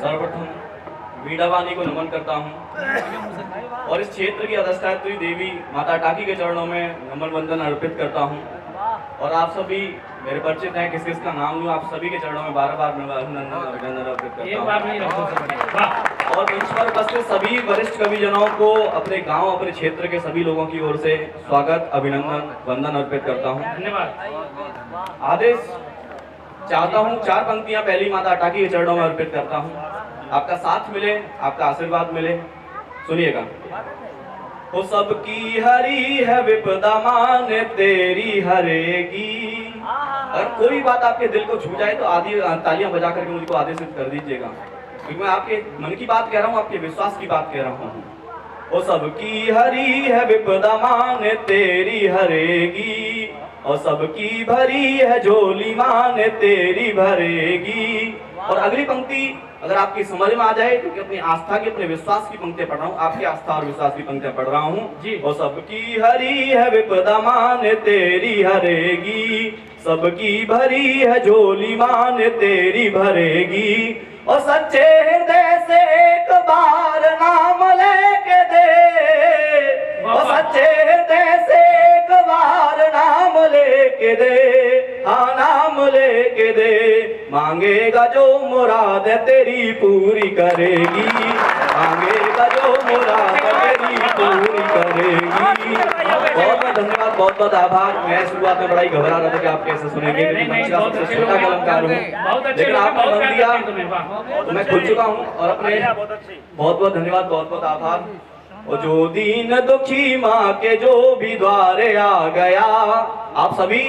सर्वप्रथम वीणावाणी को नमन करता हूँ और इस क्षेत्र की अधिष्ठात्री देवी माता अटाकी के चरणों में नमन वंदन अर्पित करता हूँ। और आप सभी मेरे परिचित हैं, किस किस का नाम लूँ, आप सभी के चरणों में बार बार अभिनंदन अर्पित करता हूँ। और मंच पर उपस्थित सभी वरिष्ठ कविजनों को अपने गांव, अपने क्षेत्र के सभी लोगों की ओर से स्वागत, अभिनंदन, वंदन अर्पित करता हूँ। धन्यवाद। आदेश चाहता हूँ, 4 पंक्तियां पहली माता अटाकी के चरणों में अर्पित करता हूँ। आपका साथ मिले, आपका आशीर्वाद मिले, सुनिएगा। वो सबकी हरी है विपदा माने तेरी हरेगी। अगर कोई बात आपके दिल को छू जाए तो आदि तालियां बजा करके मुझको आदेशित कर दीजिएगा, क्योंकि मैं आपके मन की बात कह रहा हूँ, आपके विश्वास की बात कह रहा हूँ। वो सबकी हरी है विपदा माने तेरी हरेगी, और सबकी भरी है झोली माने तेरी भरेगी। और अगली पंक्ति अगर आपकी समझ में आ जाए, क्योंकि अपनी आस्था की, अपने विश्वास की पंक्तियां पढ़ रहा हूँ, आपकी आस्था और विश्वास की पंक्तियां पढ़ रहा हूँ। और सबकी हरी है विपदा माने तेरी हरेगी, सबकी भरी है झोली माने तेरी भरेगी। और सच्चे हृदय से एक बार नाम लेके दे, और सच्चे हृदय से एक बार नाम लेके दे, हाँ नाम लेके दे। मांगेगा जो मुराद तेरी पूरी करेगी, मांगेगा जो मुराद तेरी पूरी करेगी। बहुत बहुत धन्यवाद, बहुत बहुत आभार। मैं शुरुआत में बड़ा ही घबरा रहा था कि आप कैसे सुनेंगे, क्योंकि मंच का सबसे छोटा कलाकार हूँ, लेकिन आपने मन दिया तो मैं खुल चुका हूँ। और अपने बहुत बहुत धन्यवाद, बहुत बहुत आभार। और जो दीन दुखी माँ के जो भी द्वारे आ गया, आप सभी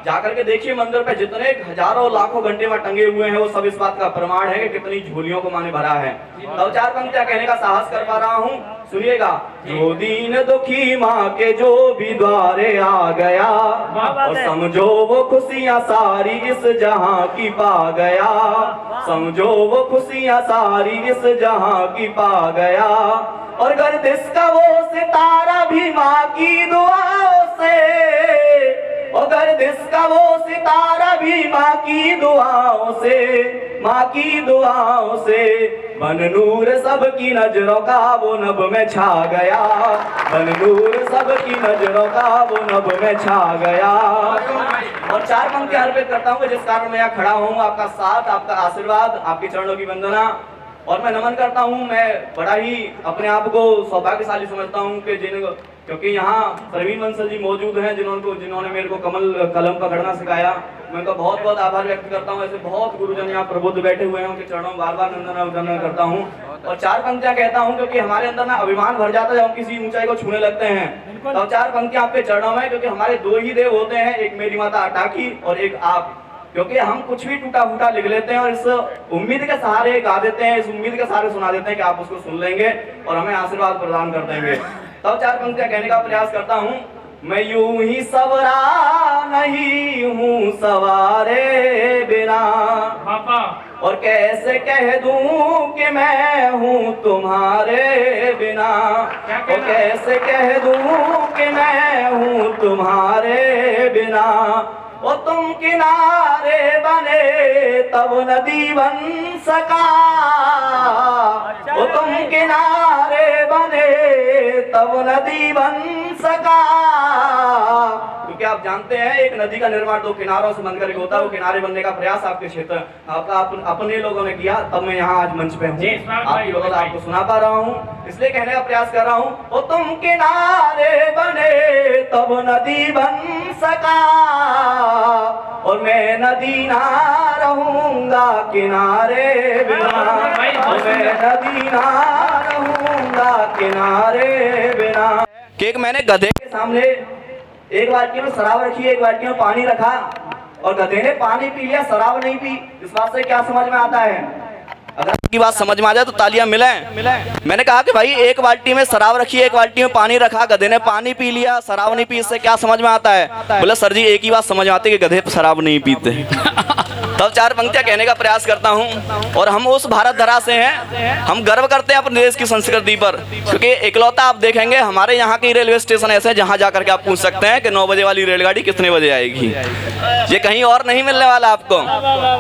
जाकर के देखिए मंदिर पे जितने हजारों लाखों घंटे में टंगे हुए हैं, वो सब इस बात का प्रमाण है कि कितनी झोलियों को माँ ने भरा है। तो 4 पंक्तियां कहने का साहस कर पा रहा हूँ, सुनिएगा। जो दीन दुखी माँ के जो भी द्वारे आ गया, और समझो वो खुशियाँ सारी इस जहाँ की पा गया, समझो वो खुशियाँ सारी इस जहाँ की पा गया। और गर्दिश का वो सितारा भी माँ की दुआओं से, और गर्दिश का वो सितारा भी माँ की दुआओं से, माँ की दुआओं से। बन नूर सबकी नजरों का वो नभ में छा गया, बन नूर सबकी नजरों का वो नभ में छा गया। और 4 पंक्तियां अर्पित करता हूँ, जिस कारण मैं यहाँ खड़ा हूँ। आपका साथ, आपका आशीर्वाद, आपके चरणों की वंदना, और मैं नमन करता हूँ। मैं बड़ा ही अपने आप को सौभाग्यशाली समझता हूँ कि क्योंकि यहाँ प्रवीण बंसल जी मौजूद हैं, जिन्होंने मेरे को कलम पकड़ना सिखाया। मैं उनका बहुत बहुत आभार व्यक्त करता हूँ। ऐसे बहुत गुरुजन यहाँ प्रबुद्ध बैठे हुए हैं, उनके चरणों में बार बार वंदना करता हूँ। और 4 पंक्तियां कहता हूँ, क्योंकि हमारे अंदर ना अभिमान भर जाता है जब हम किसी ऊंचाई को छूने लगते हैं। तो 4 पंक्तियां आपके चरणों में, क्योंकि हमारे 2 ही देव होते हैं, एक मेरी माता अटाकी और एक आप। क्योंकि हम कुछ भी टूटा फूटा लिख लेते हैं और इस उम्मीद के सहारे गा देते हैं, इस उम्मीद के सहारे सुना देते हैं कि आप उसको सुन लेंगे और हमें आशीर्वाद प्रदान कर देंगे। तब 4 पंक्तियां कहने का प्रयास करता हूँ। मैं यूं ही सवरा नहीं हूँ सवारे बिना, और कैसे कह दूं कि मैं हूँ तुम्हारे बिना, और कैसे कह दूं कि मैं हूँ तुम्हारे बिना। वो तुम किनारे बने तब नदी बन सका, वो तुम किनारे बने तब नदी बन सका। क्योंकि आप जानते हैं एक नदी का निर्माण 2 किनारों से बनकर होता है। वो किनारे बनने का प्रयास आपके क्षेत्र अपने लोगों ने किया, तब मैं यहाँ आज मंच पे हूँ, आपकी बदौलत आपको सुना पा रहा हूँ, इसलिए कहने का प्रयास कर रहा हूँ। वो तुम किनारे बने तब नदी बन सका, और मैं नदी ना रहूंगा किनारे बिना, और मैं नदी ना रहूंगा किनारे बिना। केक मैंने गधे के सामने एक बाल्टी में शराब रखी, एक बाल्टी में पानी रखा, और गधे ने पानी पी लिया, शराब नहीं पी। इस बात से क्या समझ में आता है? अगर आपकी बात समझ में आ जाए तो तालियां मिलें। मैंने कहा कि भाई एक बाल्टी में शराब रखी, एक बाल्टी में पानी रखा, गधे ने पानी पी लिया, शराब नहीं पी, इससे क्या समझ में आता है? बोला सर जी एक ही बात समझ में आती है कि गधे शराब नहीं पीते। तब चार पंक्तियां कहने का प्रयास करता हूं। और हम उस भारत धरा से हैं, हम गर्व करते हैं अपने देश की संस्कृति पर, क्योंकि इकलौता आप देखेंगे हमारे यहाँ के रेलवे स्टेशन ऐसे हैं जहाँ जा करके आप पूछ सकते हैं कि 9 बजे वाली रेलगाड़ी कितने बजे आएगी। ये कहीं और नहीं मिलने वाला आपको।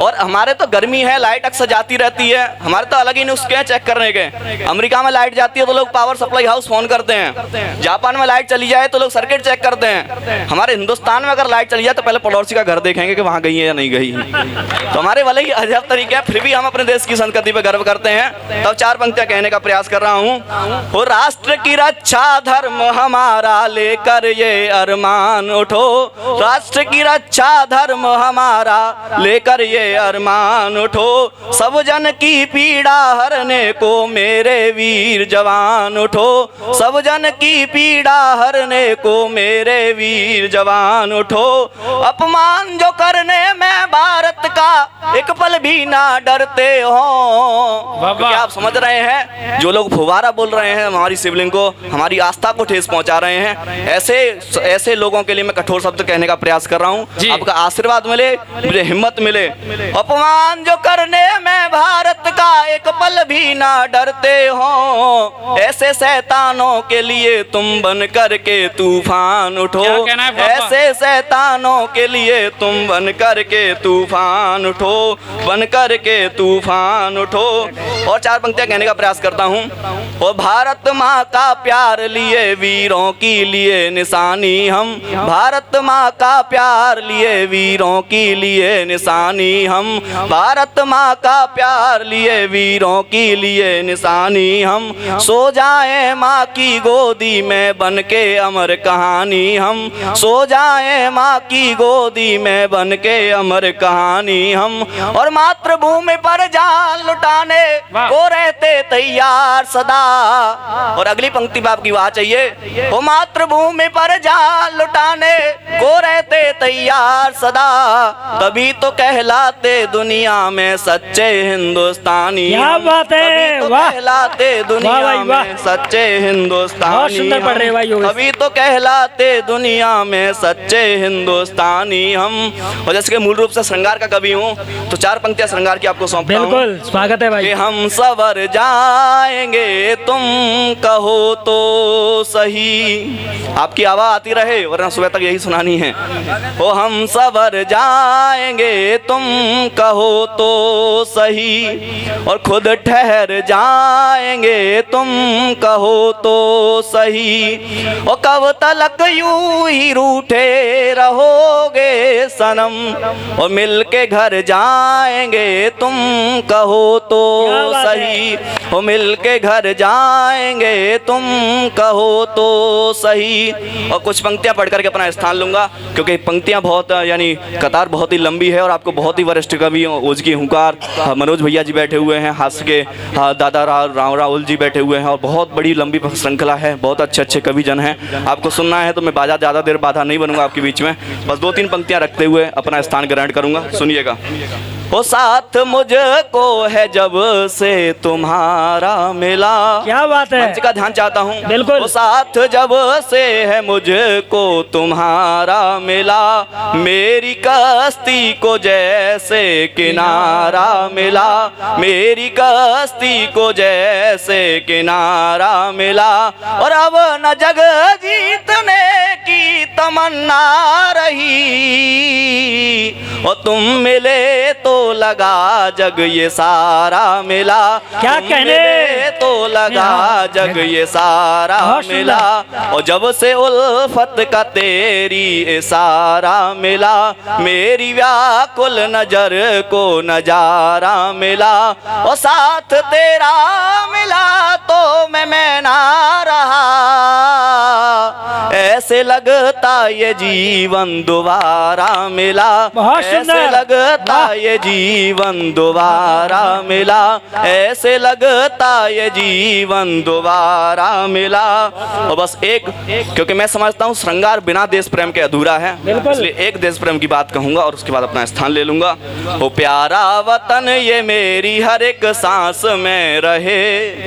और हमारे तो गर्मी है, लाइट अक्सर जाती रहती है, हमारे तो अलग ही नुस्खे हैं चेक करने के। अमेरिका में लाइट जाती है तो लोग पावर सप्लाई हाउस फोन करते हैं, जापान में लाइट चली जाए तो लोग सर्किट चेक करते हैं। हमारे हिंदुस्तान में अगर लाइट चली जाए तो पहले पड़ोसी का घर देखेंगे कि वहाँ गई है या नहीं गई। तो हमारे भले ही अजब तरीके हैं, फिर भी हम अपने देश की संस्कृति पर गर्व करते हैं। तब चार पंक्तियां कहने का प्रयास कर रहा हूँ। हो राष्ट्र की रक्षा धर्म हमारा लेकर ये अरमान उठो, राष्ट्र की रक्षा धर्म हमारा लेकर ये अरमान उठो, सब जन की पीड़ा हरने को मेरे वीर जवान उठो, सब जन की पीड़ा हरने को मेरे वीर जवान उठो। अपमान जो करने में भारत का एक पल भी ना डरते हो। क्या आप समझ रहे हैं, जो लोग फुवारा बोल रहे हैं हमारी शिवलिंग को, हमारी आस्था को ठेस पहुंचा रहे हैं, ऐसे लोगों के लिए मैं कठोर शब्द कहने का प्रयास कर रहा हूं। आपका आशीर्वाद मिले, मुझे हिम्मत मिले। अपमान जो करने में भारत का एक पल भी ना डरते हो, ऐसे शैतानों के लिए तुम बन करके तूफान उठो, ऐसे शैतानों के लिए तुम बन करके तूफान उठो, बन करके तूफान उठो। और चार पंक्तियां कहने का प्रयास करता हूं। और भारत माँ का प्यार लिए वीरों की लिए निशानी हम, भारत माँ का प्यार लिए वीरों की लिए निशानी हम, भारत माँ का प्यार लिए वीरों की लिए निशानी हम, सो जाए माँ की गोदी में बन के अमर कहानी हम, सो जाए माँ की गोदी में बन के अमर कहानी हम। और मातृभूमि पर जान लुटाने को रहते तैयार सदा। और अगली पंक्ति में आपकी वाह चाहिए। वो मातृभूमि पर जान लुटाने को रहते तैयार सदा, तभी तो कहलाते दुनिया में सच्चे हिंदुस्तानी। क्या बात है, तो वाह, कहलाते दुनिया में सच्चे हिंदुस्तानी, तभी तो कहलाते दुनिया में सच्चे हिंदुस्तानी हम। और जैसे कि मूल रूप से श्रृंगार का कवि हूँ तो चार पंक्तियां श्रृंगार की आपको सौंपता हूं। बिल्कुल स्वागत है भाई। कि हम सवर जाएंगे तुम कहो तो सही, आपकी आवाज आती रहे वरना सुबह तक यही सुनानी है। ओ हम सवर जाएंगे तुम कहो तो सही, और खुद ठहर जाएंगे तुम कहो तो सही, और कब तलक यूं ही रूठे रहोगे सनम, और मिल के घर जाएंगे तुम कहो तो सही, और मिल के घर जाएंगे तुम कहो तो सही। और कुछ पंक्तियां पढ़ करके अपना स्थान लूंगा, क्योंकि पंक्तियां बहुत यानी कतार बहुत ही लंबी है और आपको बहुत ही वरिष्ठ कवि ओजगी हुंकार मनोज भैया जी बैठे हुए हैं, हास्य के दादा राहुल जी बैठे हुए हैं, और बहुत बड़ी लंबी श्रृंखला है, बहुत अच्छे अच्छे कवि जन हैं। आपको सुनना है तो मैं ज़्यादा देर बाधा नहीं बनूंगा आपके बीच में, बस 2-3 पंक्तियां रखते हुए अपना स्थान ग्रहण करूंगा। सुनिएगा। वो साथ मुझको है जब से तुम्हारा मिला, क्या बात है, मंच का ध्यान चाहता हूँ। बिल्कुल। वो साथ जब से है मुझको तुम्हारा मिला, मेरी कश्ती को जैसे किनारा मिला, मेरी कश्ती को जैसे किनारा मिला, और अब न जग जीतने की तमन्ना रही, और तुम मिले तो लगा जग ये सारा मिला, क्या कहने, तो लगा जग ये सारा मिला, और जब से उल्फत का तेरी इशारा मिला, मेरी व्याकुल नजर को नजारा मिला, और साथ तेरा मिला तो मैं ना रहा, ऐसे लगता ये जीवन दोबारा मिला, ऐसे लगता ये जीवन दोबारा मिला, ऐसे लगता ये जीवन दोबारा मिला। और बस एक, क्योंकि मैं समझता हूँ श्रृंगार बिना देश प्रेम के अधूरा है, इसलिए एक देश प्रेम की बात कहूँगा और उसके बाद अपना स्थान ले लूँगा। ओ प्यारा वतन ये मेरी हर एक सांस में रहे,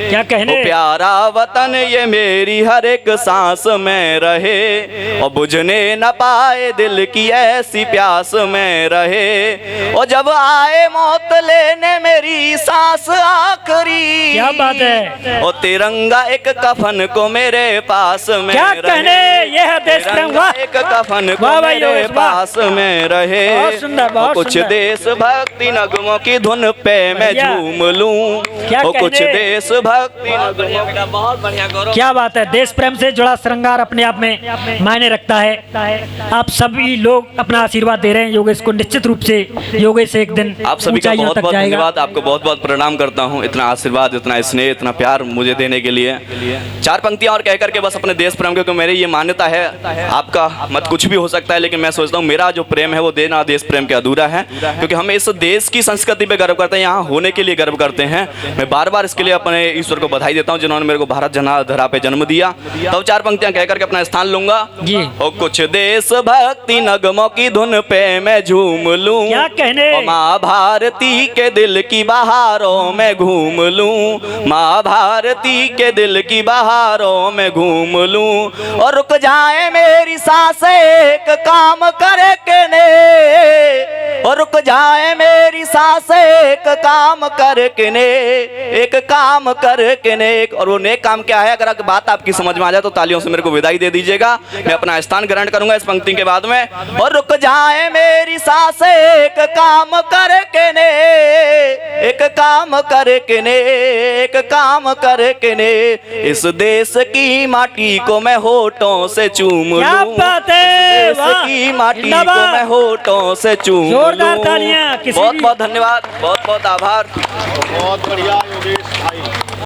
क्या कहने, ओ प्यारा वतन ये मेरी हर एक सांस में रहे, और बुझने न पाए दिल की ऐसी प्यास में रहे। और जब आए मौत लेने मेरी सांस आखिरी, क्या बात है। और तिरंगा एक कफन को मेरे पास में क्या रहे। कहने, ये है देश प्रेम। तिरंगा वाह, एक कफन को वाह भाई मेरे योगेश, वाह। पास में रहे। बहुत सुंदर, बहुत और कुछ सुंदर। देशभक्ति नगमों की धुन पे मैं भैया, झूम लूं। क्या और कुछ कहने। देशभक्ति नगमों, बहुत बढ़िया गौरव। क्या बात है। देश प्रेम से जुड़ा श्रृंगार अपने आप में मायने रखता है। आप सभी लोग अपना आशीर्वाद दे रहे हैं योगेश को। निश्चित रूप से योगेश एक दिन आप सभी का ऊंचाइयों बहुत तक बहुत जाएगा। धन्यवाद। आपको बहुत बहुत प्रणाम करता हूँ, इतना आशीर्वाद, इतना स्नेह, इतना प्यार मुझे देने के लिए। चार पंक्तियां और कह करके बस अपने देश प्रेम, क्योंकि मेरी ये मान्यता है, आपका मत कुछ भी हो सकता है, लेकिन मैं सोचता हूँ मेरा जो प्रेम है वो देना देश प्रेम के अधूरा है। क्योंकि हम इस देश की संस्कृति पे गर्व करते हैं, यहाँ होने के लिए गर्व करते हैं। मैं बार बार इसके लिए अपने ईश्वर को बधाई देता हूँ जिन्होंने मेरे को भारत जनाधरा पे जन्म दिया। तो चार पंक्तियां कह करके अपना स्थान लूंगा जी। और कुछ देशभक्ति नगमों की धुन पे मैं झूम लूं। क्या कहने। और माँ भारती के दिल की बहारों में घूम लूं। माँ भारती के दिल की बहारों में घूम लूं। और रुक जाए मेरी सांसें एक काम करे के ने। और रुक जाए मेरी सांसें एक काम करके ने, एक काम करके ने। और वो नेक काम क्या है, अगर बात आपकी समझ में आ जाए तो तालियों से मेरे को विदाई दे दीजिएगा। मैं अपना स्थान ग्रहण करूंगा इस पंक्ति के बाद में। और रुक जाए मेरी सांसें एक काम करके ने, एक काम करके ने, एक काम करके ने। इस देश की माटी को मैं होठों से चूम लूं। क्या बात है, इस देश वाह। की माटी को जिंदाबाद। मैं होठों से चूम जोरदार लूं। तालियां। किसी बहुत भी- बहुत धन्यवाद, बहुत बहुत आभार। बहुत बढ़िया।